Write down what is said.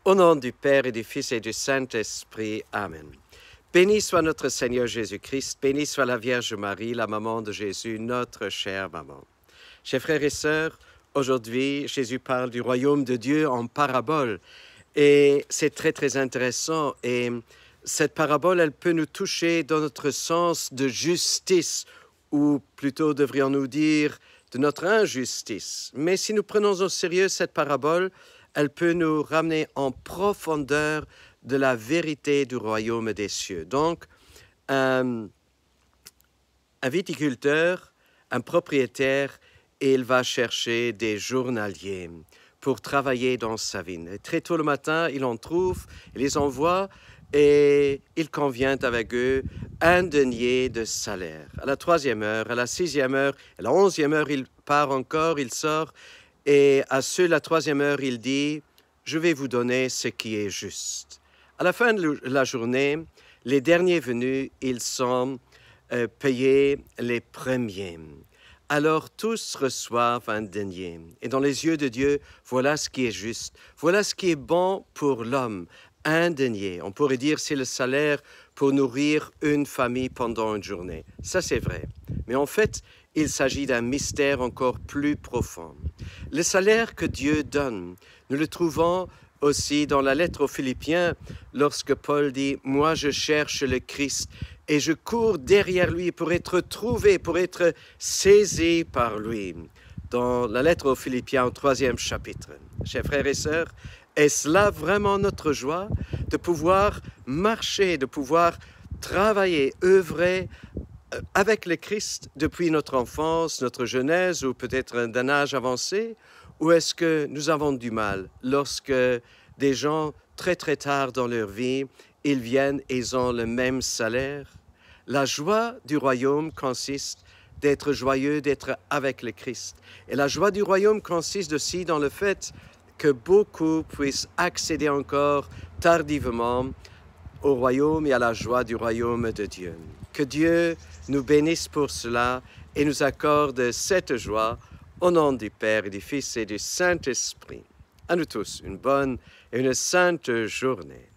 Au nom du Père et du Fils et du Saint-Esprit. Amen. Béni soit notre Seigneur Jésus-Christ, béni soit la Vierge Marie, la maman de Jésus, notre chère maman. Chers frères et sœurs, aujourd'hui, Jésus parle du royaume de Dieu en parabole. Et c'est très, très intéressant. Et cette parabole, elle peut nous toucher dans notre sens de justice, ou plutôt devrions-nous dire de notre injustice. Mais si nous prenons au sérieux cette parabole, elle peut nous ramener en profondeur de la vérité du royaume des cieux. Donc, un viticulteur, un propriétaire, il va chercher des journaliers pour travailler dans sa vigne. Et très tôt le matin, il en trouve, il les envoie et il convient avec eux un denier de salaire. À la 3e heure, à la 6e heure, à la 11e heure, il part encore, il sort. Et à ceux de la 3e heure, il dit « Je vais vous donner ce qui est juste ». À la fin de la journée, les derniers venus, ils sont payés les premiers. Alors tous reçoivent un denier. Et dans les yeux de Dieu, voilà ce qui est juste. Voilà ce qui est bon pour l'homme. Un denier. On pourrait dire c'est le salaire pour nourrir une famille pendant une journée. Ça, c'est vrai. Mais en fait, il s'agit d'un mystère encore plus profond. Le salaire que Dieu donne, nous le trouvons aussi dans la lettre aux Philippiens, lorsque Paul dit « Moi, je cherche le Christ et je cours derrière lui pour être trouvé, pour être saisi par lui. » Dans la lettre aux Philippiens, au 3e chapitre. Chers frères et sœurs, est-ce là vraiment notre joie de pouvoir marcher, de pouvoir travailler, œuvrer avec le Christ depuis notre enfance, notre jeunesse ou peut-être d'un âge avancé? Ou est-ce que nous avons du mal lorsque des gens très très tard dans leur vie, ils viennent et ils ont le même salaire? La joie du royaume consiste d'être joyeux, d'être avec le Christ. Et la joie du royaume consiste aussi dans le fait que beaucoup puissent accéder encore tardivement au royaume et à la joie du royaume de Dieu. Que Dieu nous bénisse pour cela et nous accorde cette joie au nom du Père et du Fils et du Saint-Esprit. À nous tous, une bonne et une sainte journée.